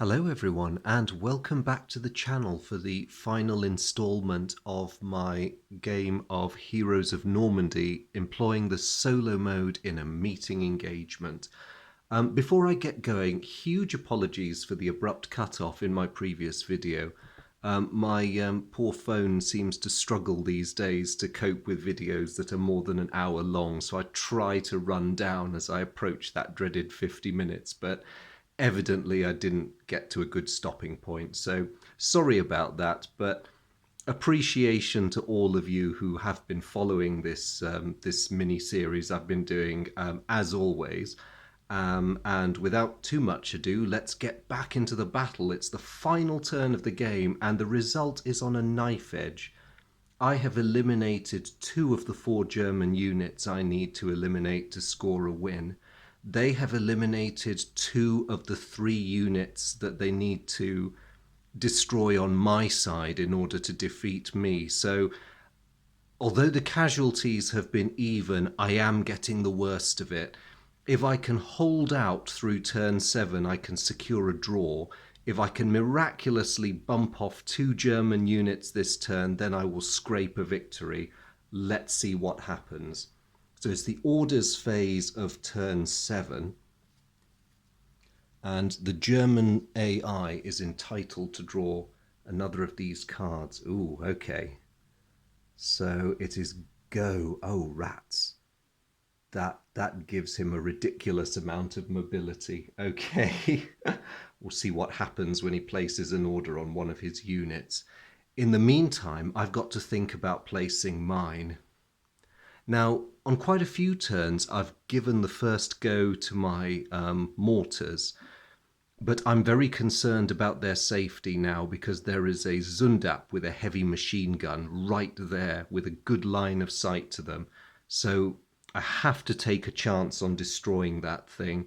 Hello everyone and welcome back to the channel for the final installment of my game of Heroes of Normandy employing the solo mode in a meeting engagement. Before I get going, huge apologies for the abrupt cutoff in my previous video. My poor phone seems to struggle these days to cope with videos that are more than an hour long, so I try to run down as I approach that dreaded 50 minutes, but evidently I didn't get to a good stopping point. So sorry about that, but appreciation to all of you who have been following this mini series I've been doing, as always. And without too much ado, let's get back into the battle. It's the final turn of the game, and the result is on a knife edge. I have eliminated 2 of the 4 German units I need to eliminate to score a win. They have eliminated 2 of the 3 units that they need to destroy on my side in order to defeat me. So although the casualties have been even, I am getting the worst of it. If I can hold out through turn 7, I can secure a draw. If I can miraculously bump off 2 German units this turn, then I will scrape a victory. Let's see what happens. So it's the orders phase of turn 7. And the German AI is entitled to draw another of these cards. Ooh, okay. So it is go. Oh, rats. That gives him a ridiculous amount of mobility. Okay. We'll see what happens when he places an order on one of his units. In the meantime, I've got to think about placing mine. Now, on quite a few turns, I've given the first go to my mortars, but I'm very concerned about their safety now because there is a Zundap with a heavy machine gun right there with a good line of sight to them. So I have to take a chance on destroying that thing.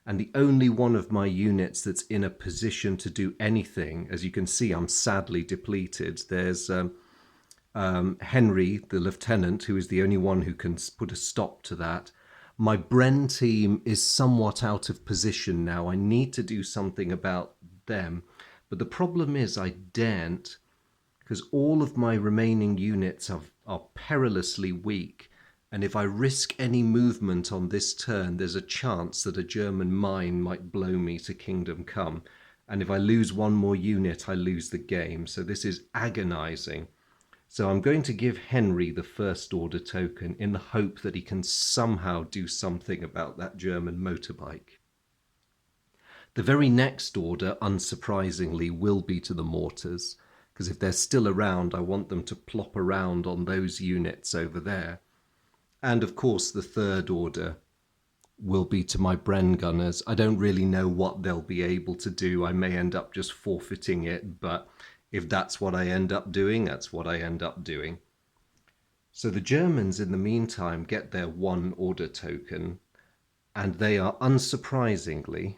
And the only one of my units that's in a position to do anything, as you can see, I'm sadly depleted. There's Henry, the lieutenant, who is the only one who can put a stop to that. My Bren team is somewhat out of position now. I need to do something about them. But the problem is I daren't, because all of my remaining units are perilously weak. And if I risk any movement on this turn, there's a chance that a German mine might blow me to Kingdom Come. And if I lose one more unit, I lose the game. So this is agonizing. So I'm going to give Henry the first order token in the hope that he can somehow do something about that German motorbike. The very next order, unsurprisingly, will be to the mortars, because if they're still around, I want them to plop around on those units over there. And of course, the third order will be to my Bren gunners. I don't really know what they'll be able to do. I may end up just forfeiting it, but if that's what I end up doing, that's what I end up doing. So the Germans, in the meantime, get their 1 order token, and they are unsurprisingly,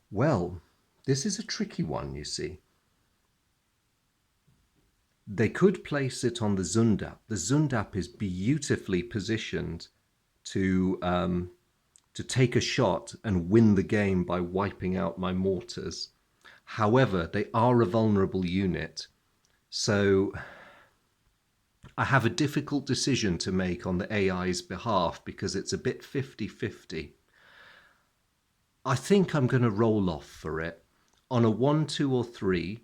well, this is a tricky one, you see. They could place it on the Zundap. The Zundap is beautifully positioned to take a shot and win the game by wiping out my mortars. However, they are a vulnerable unit, so I have a difficult decision to make on the AI's behalf because it's a bit 50-50. I think I'm going to roll off for it. On a 1, 2, or 3,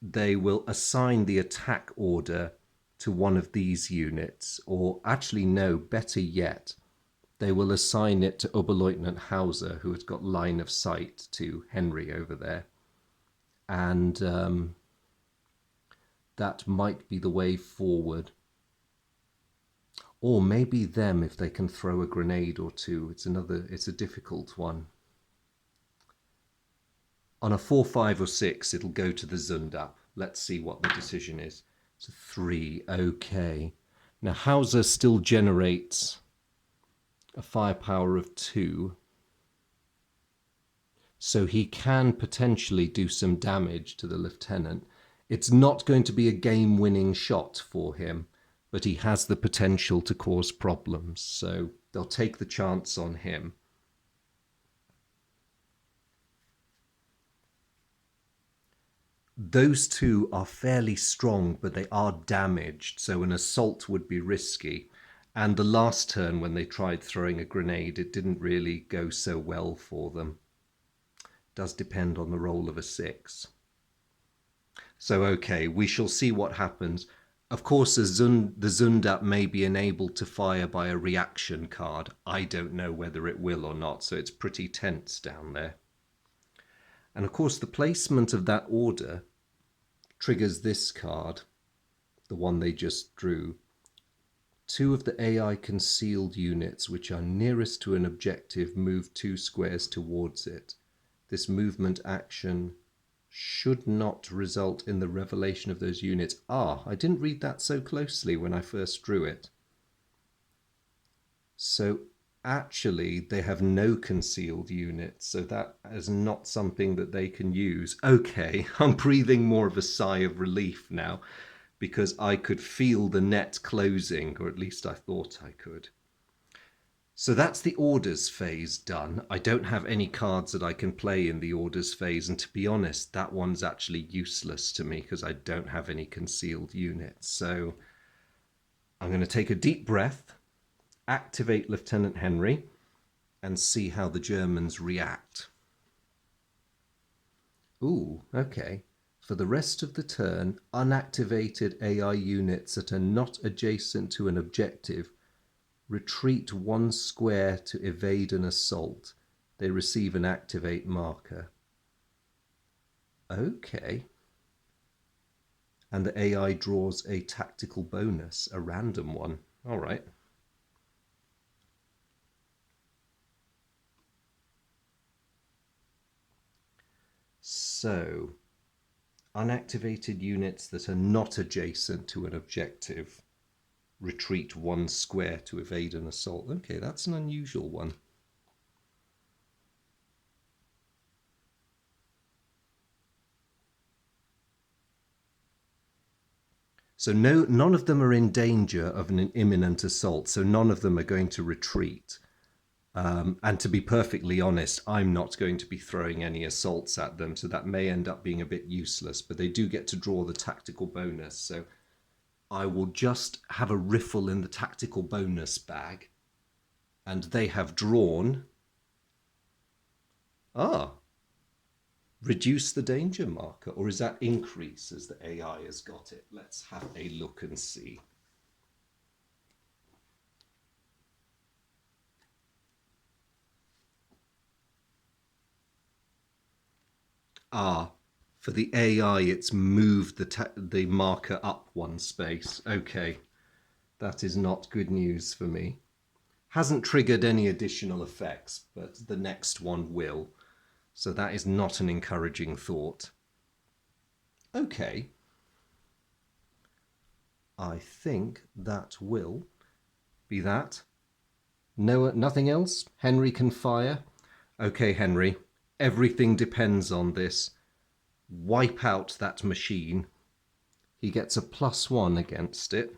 they will assign the attack order to one of these units, or actually no, better yet, they will assign it to Oberleutnant Hauser, who has got line of sight to Henry over there. And that might be the way forward. Or maybe them if they can throw a grenade or 2. It's a difficult one. On a 4, 5, or 6, it'll go to the Zundap. Let's see what the decision is. It's a 3, okay. Now Hauser still generates a firepower of 2. So he can potentially do some damage to the lieutenant. It's not going to be a game-winning shot for him, but he has the potential to cause problems. So they'll take the chance on him. those two are fairly strong, but they are damaged, so an assault would be risky. And the last turn, when they tried throwing a grenade, it didn't really go so well for them. Does depend on the roll of a 6. So, okay, we shall see what happens. Of course, the Zundat may be enabled to fire by a reaction card. I don't know whether it will or not, so it's pretty tense down there. And of course, the placement of that order triggers this card, the one they just drew. 2 of the AI concealed units which are nearest to an objective move 2 squares towards it. This movement action should not result in the revelation of those units. I didn't read that so closely when I first drew it. So actually they have no concealed units, so that is not something that they can use. Okay, I'm breathing more of a sigh of relief now, because I could feel the net closing, or at least I thought I could. So that's the orders phase done. I don't have any cards that I can play in the orders phase, and to be honest, that one's actually useless to me because I don't have any concealed units. So I'm going to take a deep breath, activate Lieutenant Henry, and see how the Germans react. Ooh, okay. For the rest of the turn, unactivated AI units that are not adjacent to an objective retreat 1 square to evade an assault. They receive an activate marker. Okay. And the AI draws a tactical bonus, a random one. All right. So, unactivated units that are not adjacent to an objective retreat 1 square to evade an assault. Okay, that's an unusual one. So none of them are in danger of an imminent assault, so none of them are going to retreat. And to be perfectly honest, I'm not going to be throwing any assaults at them, so that may end up being a bit useless, but they do get to draw the tactical bonus, so I will just have a riffle in the tactical bonus bag. And they have drawn... reduce the danger marker, or is that increase as the AI has got it? Let's have a look and see. For the AI, it's moved the marker up 1 space. Okay, that is not good news for me. Hasn't triggered any additional effects, but the next one will. So that is not an encouraging thought. Okay. I think that will be that. No, nothing else? Henry can fire? Okay, Henry. Everything depends on this. Wipe out that machine. He gets a +1 against it.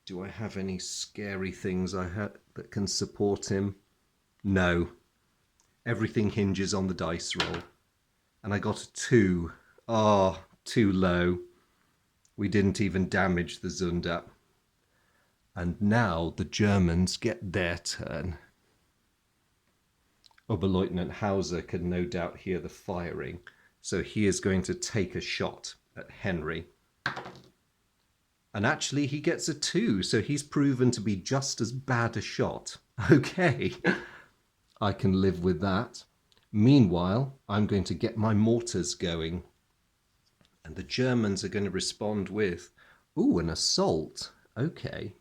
Do I have any scary things that can support him? No. Everything hinges on the dice roll. And I got a 2. Too low. We didn't even damage the Zundat. And now the Germans get their turn. Oberleutnant Hauser can no doubt hear the firing, so he is going to take a shot at Henry. And actually he gets a 2, so he's proven to be just as bad a shot. Okay, I can live with that. Meanwhile, I'm going to get my mortars going. And the Germans are going to respond with, an assault. Okay.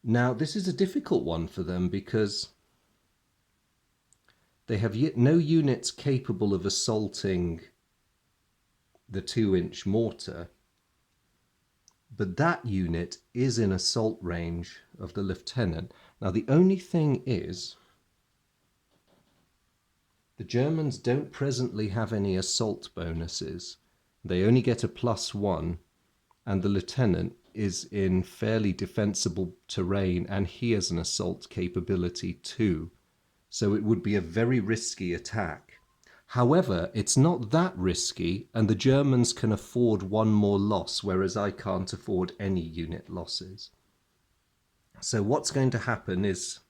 Now, this is a difficult one for them because they have yet no units capable of assaulting the 2-inch mortar. But that unit is in assault range of the lieutenant. Now, the only thing is, the Germans don't presently have any assault bonuses. They only get a +1, and the lieutenant is in fairly defensible terrain, and he has an assault capability too. So it would be a very risky attack. However, it's not that risky, and the Germans can afford one more loss, whereas I can't afford any unit losses. So what's going to happen is,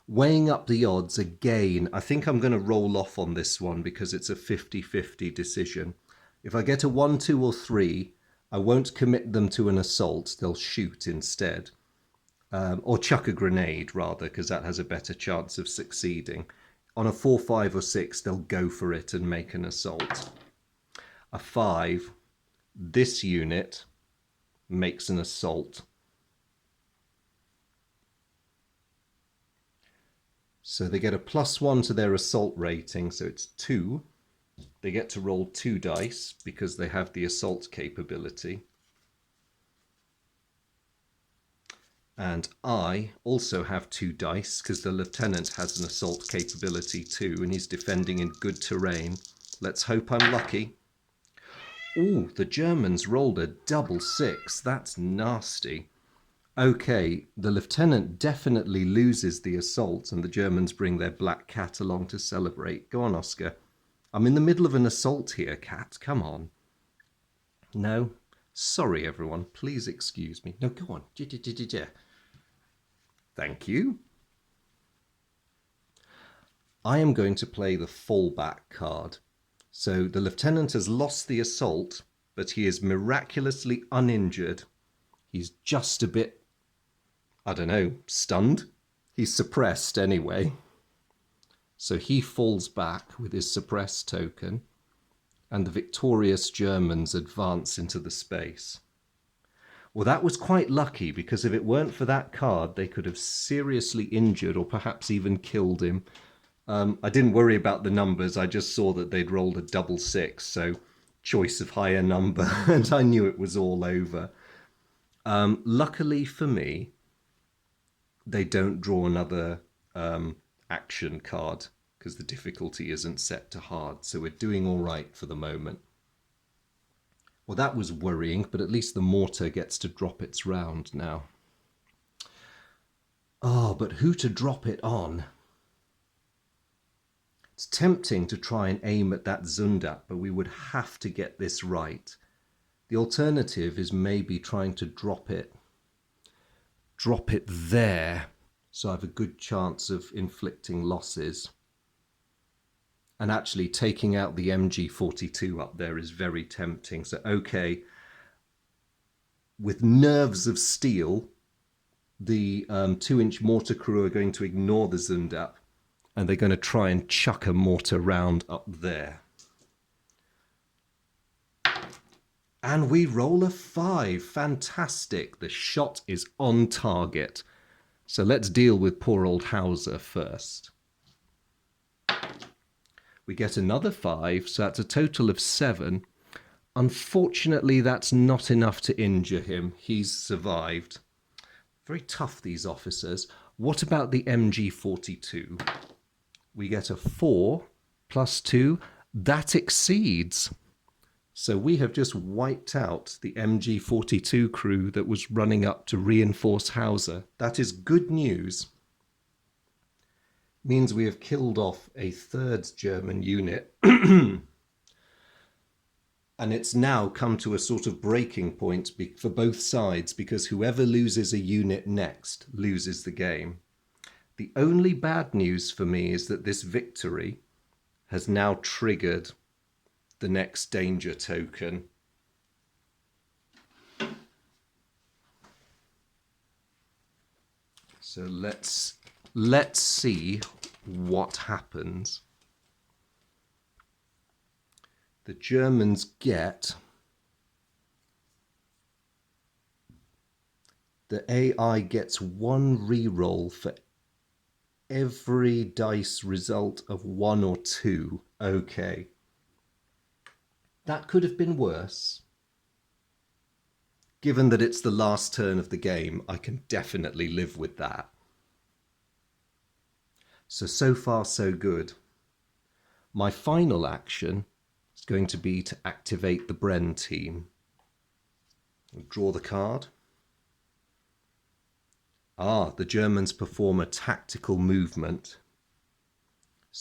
weighing up the odds again, I think I'm going to roll off on this one because it's a 50-50 decision. If I get a 1, 2 or 3, I won't commit them to an assault. They'll shoot instead. Or chuck a grenade, rather, because that has a better chance of succeeding. On a 4, 5 or 6, they'll go for it and make an assault. A 5, this unit makes an assault. So they get a +1 to their assault rating, so it's 2. They get to roll 2 dice because they have the assault capability. And I also have 2 dice because the lieutenant has an assault capability too, and he's defending in good terrain. Let's hope I'm lucky. Ooh, the Germans rolled a double 6. That's nasty. Okay, the lieutenant definitely loses the assault, and the Germans bring their black cat along to celebrate. Go on, Oscar. I'm in the middle of an assault here, cat. Come on. No? Sorry, everyone. Please excuse me. No, go on. Thank you. I am going to play the fallback card. So the lieutenant has lost the assault, but he is miraculously uninjured. He's just a bit, I don't know, stunned. He's suppressed anyway. So he falls back with his suppressed token, and the victorious Germans advance into the space. Well, that was quite lucky, because if it weren't for that card, they could have seriously injured or perhaps even killed him. I didn't worry about the numbers. I just saw that they'd rolled a double 6, so choice of higher number, and I knew it was all over. Luckily for me, they don't draw another action card because the difficulty isn't set to hard, so we're doing all right for the moment. Well, that was worrying, but at least the mortar gets to drop its round now. Oh, but who to drop it on? It's tempting to try and aim at that Zundat, but we would have to get this right. The alternative is maybe trying to drop it there, so I have a good chance of inflicting losses. And actually taking out the MG42 up there is very tempting. So, okay, with nerves of steel, the 2-inch mortar crew are going to ignore the Zundat, and they're going to try and chuck a mortar round up there. And we roll a 5. Fantastic. The shot is on target. So let's deal with poor old Hauser first. We get another 5, so that's a total of 7. Unfortunately, that's not enough to injure him. He's survived. Very tough, these officers. What about the MG42? We get a 4 plus 2. That exceeds. So we have just wiped out the MG42 crew that was running up to reinforce Hauser. That is good news. Means we have killed off a 3rd German unit. And it's now come to a sort of breaking point for both sides, because whoever loses a unit next loses the game. The only bad news for me is that this victory has now triggered the next danger token. So let's see what happens. The Germans get, the AI gets 1 reroll for every dice result of 1 or 2. Okay. That could have been worse. Given that it's the last turn of the game, I can definitely live with that. So far so good. My final action is going to be to activate the Bren team. Draw the card. The Germans perform a tactical movement.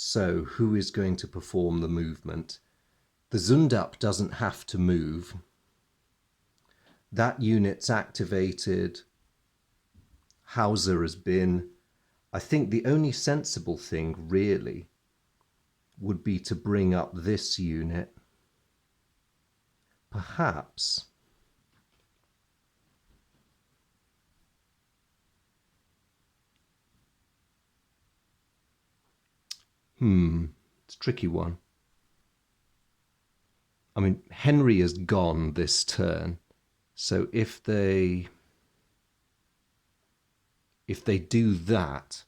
So who is going to perform the movement? The Zundup doesn't have to move. That unit's activated. Hauser has been. I think the only sensible thing really would be to bring up this unit. Perhaps it's a tricky one. I mean, Henry has gone this turn, so if they do that,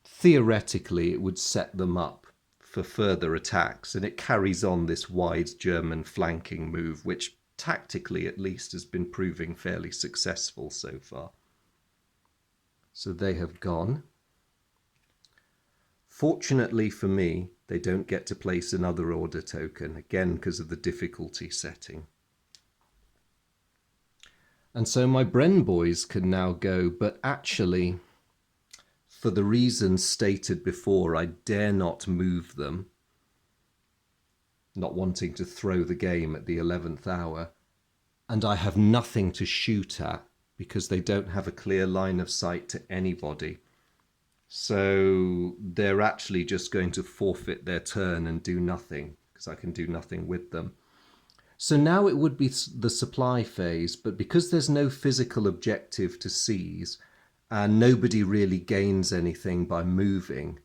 theoretically it would set them up for further attacks, and it carries on this wide German flanking move, which tactically at least has been proving fairly successful so far. So they have gone. Fortunately for me, they don't get to place another order token, again because of the difficulty setting. And so my Bren boys can now go, but actually, for the reasons stated before, I dare not move them, not wanting to throw the game at the 11th hour, and I have nothing to shoot at because they don't have a clear line of sight to anybody. So they're actually just going to forfeit their turn and do nothing because I can do nothing with them. So now it would be the supply phase, but because there's no physical objective to seize and nobody really gains anything by moving,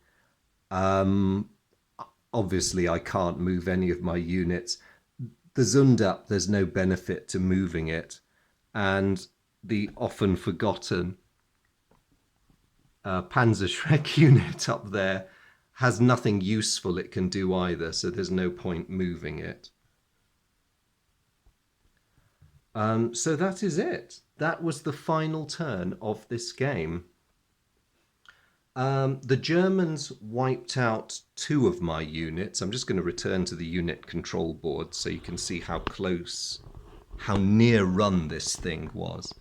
obviously I can't move any of my units. The Zundup, there's no benefit to moving it, and the often forgotten Panzerschreck unit up there has nothing useful it can do either, so there's no point moving it. So that is it. That was the final turn of this game. The Germans wiped out 2 of my units. I'm just going to return to the unit control board so you can see how close, how near run this thing was.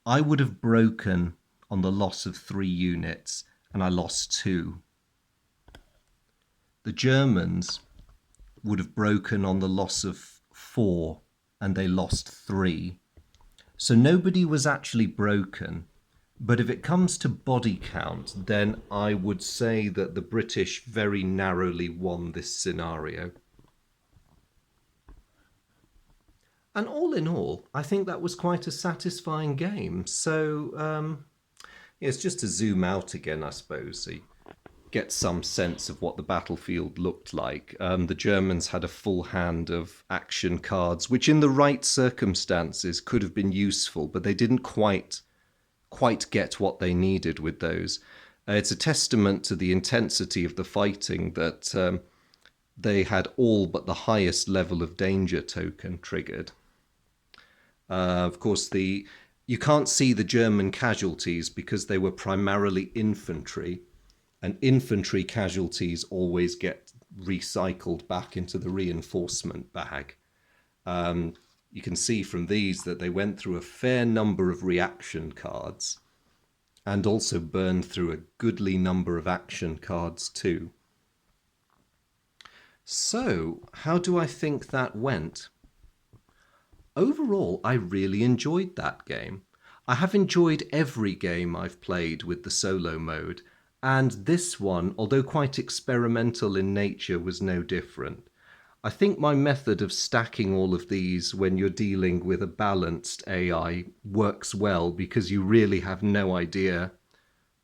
I would have broken on the loss of 3 units, and I lost 2. The Germans would have broken on the loss of 4, and they lost 3. So nobody was actually broken. But if it comes to body count, then I would say that the British very narrowly won this scenario. And all in all, I think that was quite a satisfying game. So it's just to zoom out again, I suppose, so you get some sense of what the battlefield looked like. The Germans had a full hand of action cards, which in the right circumstances could have been useful, but they didn't quite get what they needed with those. It's a testament to the intensity of the fighting that they had all but the highest level of danger token triggered. Of course, you can't see the German casualties because they were primarily infantry, and infantry casualties always get recycled back into the reinforcement bag. You can see from these that they went through a fair number of reaction cards and also burned through a goodly number of action cards too. So, how do I think that went? Overall, I really enjoyed that game. I have enjoyed every game I've played with the solo mode, and this one, although quite experimental in nature, was no different. I think my method of stacking all of these when you're dealing with a balanced AI works well because you really have no idea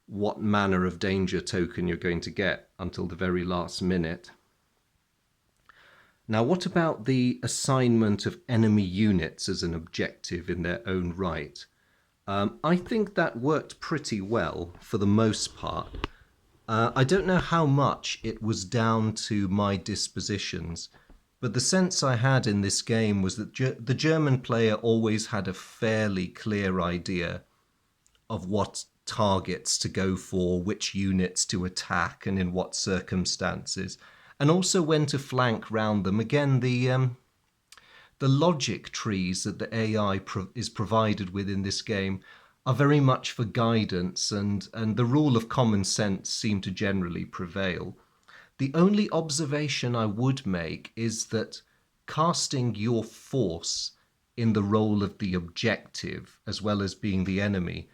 what manner of danger token you're going to get until the very last minute. Now, what about the assignment of enemy units as an objective in their own right? I think that worked pretty well for the most part. I don't know how much it was down to my dispositions, but the sense I had in this game was that the German player always had a fairly clear idea of what targets to go for, which units to attack, and in what circumstances, and also when to flank round them. Again, the logic trees that the AI is provided with in this game are very much for guidance, and the rule of common sense seem to generally prevail. The only observation I would make is that casting your force in the role of the objective as well as being the enemy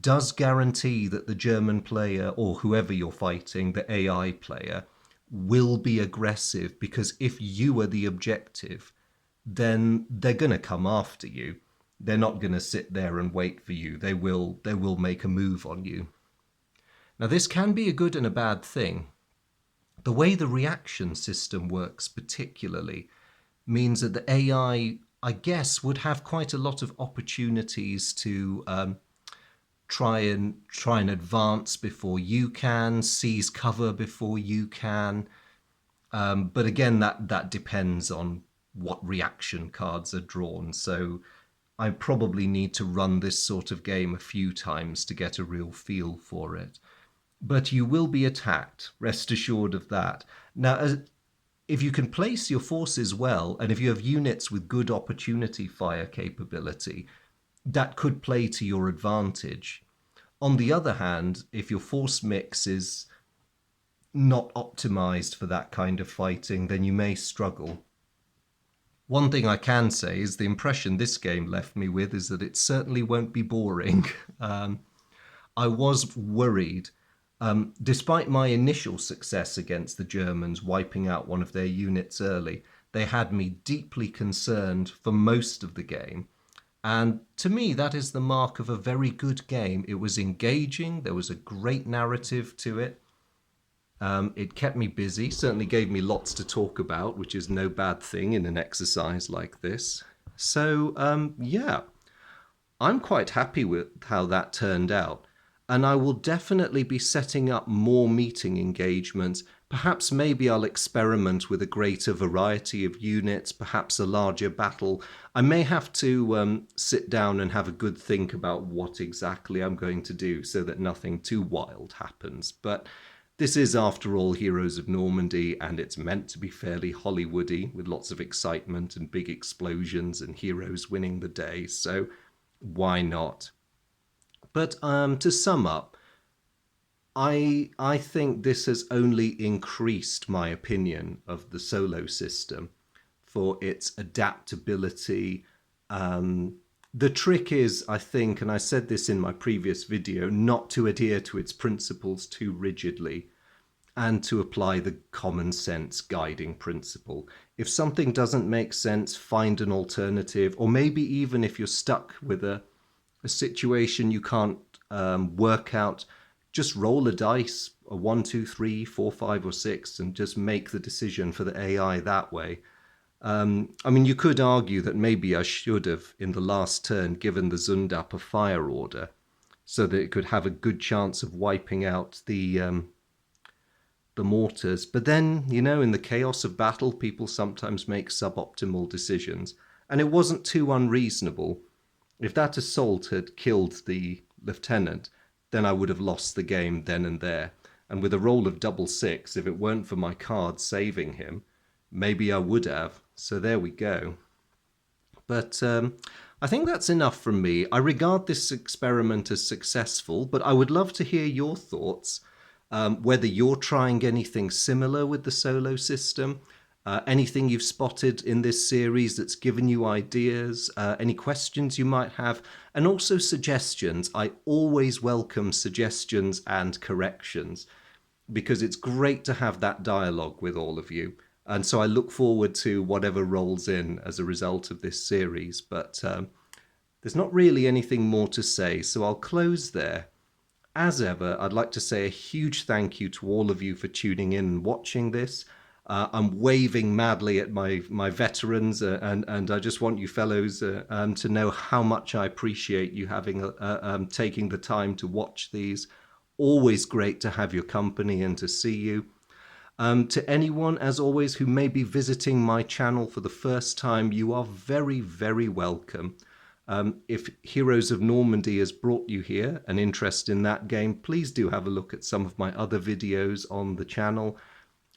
does guarantee that the German player, or whoever you're fighting, the AI player, will be aggressive, because if you are the objective, then they're going to come after you. They're not going to sit there and wait for you. They will make a move on you. Now this can be a good and a bad thing. The way the reaction system works particularly means that the I guess, would have quite a lot of opportunities to try and advance before you can, seize cover before you can. But again, that depends on what reaction cards are drawn. So I probably need to run this sort of game a few times to get a real feel for it. But you will be attacked, rest assured of that. Now, if you can place your forces well, and if you have units with good opportunity fire capability, that could play to your advantage. On the other hand, if your force mix is not optimized for that kind of fighting, then you may struggle. One thing I can say is the impression this game left me with is that it certainly won't be boring. I was worried. Despite my initial success against the Germans, wiping out one of their units early, they had me deeply concerned for most of the game. And to me, that is the mark of a very good game. It was engaging, there was a great narrative to it. It kept me busy, certainly gave me lots to talk about, which is no bad thing in an exercise like this. So, yeah, I'm quite happy with how that turned out. And I will definitely be setting up more meeting engagements. Perhaps maybe I'll experiment with a greater variety of units, perhaps a larger battle. I may have to sit down and have a good think about what exactly I'm going to do so that nothing too wild happens. But this is, after all, Heroes of Normandy, and it's meant to be fairly Hollywoody, with lots of excitement and big explosions and heroes winning the day. So why not? But to sum up, I think this has only increased my opinion of the solo system for its adaptability. The trick is, I think, and I said this in my previous video, not to adhere to its principles too rigidly and to apply the common sense guiding principle. If something doesn't make sense, find an alternative, or maybe even if you're stuck with a situation you can't work out, just roll a dice, a 1, 2, 3, 4, 5, or 6, and just make the decision for the AI that way. I mean, you could argue that maybe I should have, in the last turn, given the Zundap a fire order so that it could have a good chance of wiping out the mortars. But then, you know, in the chaos of battle, people sometimes make suboptimal decisions. And it wasn't too unreasonable. If that assault had killed the lieutenant, then I would have lost the game then and there. And with a roll of 6, if it weren't for my card saving him, maybe I would have. So there we go. But I think that's enough from me. I regard this experiment as successful, but I would love to hear your thoughts, whether you're trying anything similar with the solo system, anything you've spotted in this series that's given you ideas, any questions you might have, and also suggestions. I always welcome suggestions and corrections because it's great to have that dialogue with all of you. And so I look forward to whatever rolls in as a result of this series. But there's not really anything more to say, so I'll close there. As ever, I'd like to say a huge thank you to all of you for tuning in and watching this. I'm waving madly at my veterans, and I just want you fellows to know how much I appreciate you having taking the time to watch these. Always great to have your company and to see you. To anyone, as always, who may be visiting my channel for the first time, you are very, very welcome. If Heroes of Normandy has brought you here, an interest in that game, please do have a look at some of my other videos on the channel.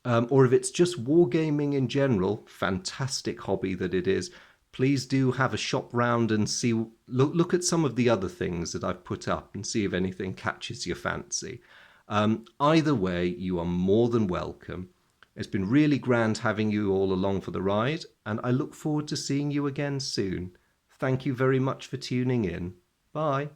Or if it's just wargaming in general, fantastic hobby that it is, please do have a shop round and see, look at some of the other things that I've put up and see if anything catches your fancy. Either way, you are more than welcome. It's been really grand having you all along for the ride, and I look forward to seeing you again soon. Thank you very much for tuning in. Bye.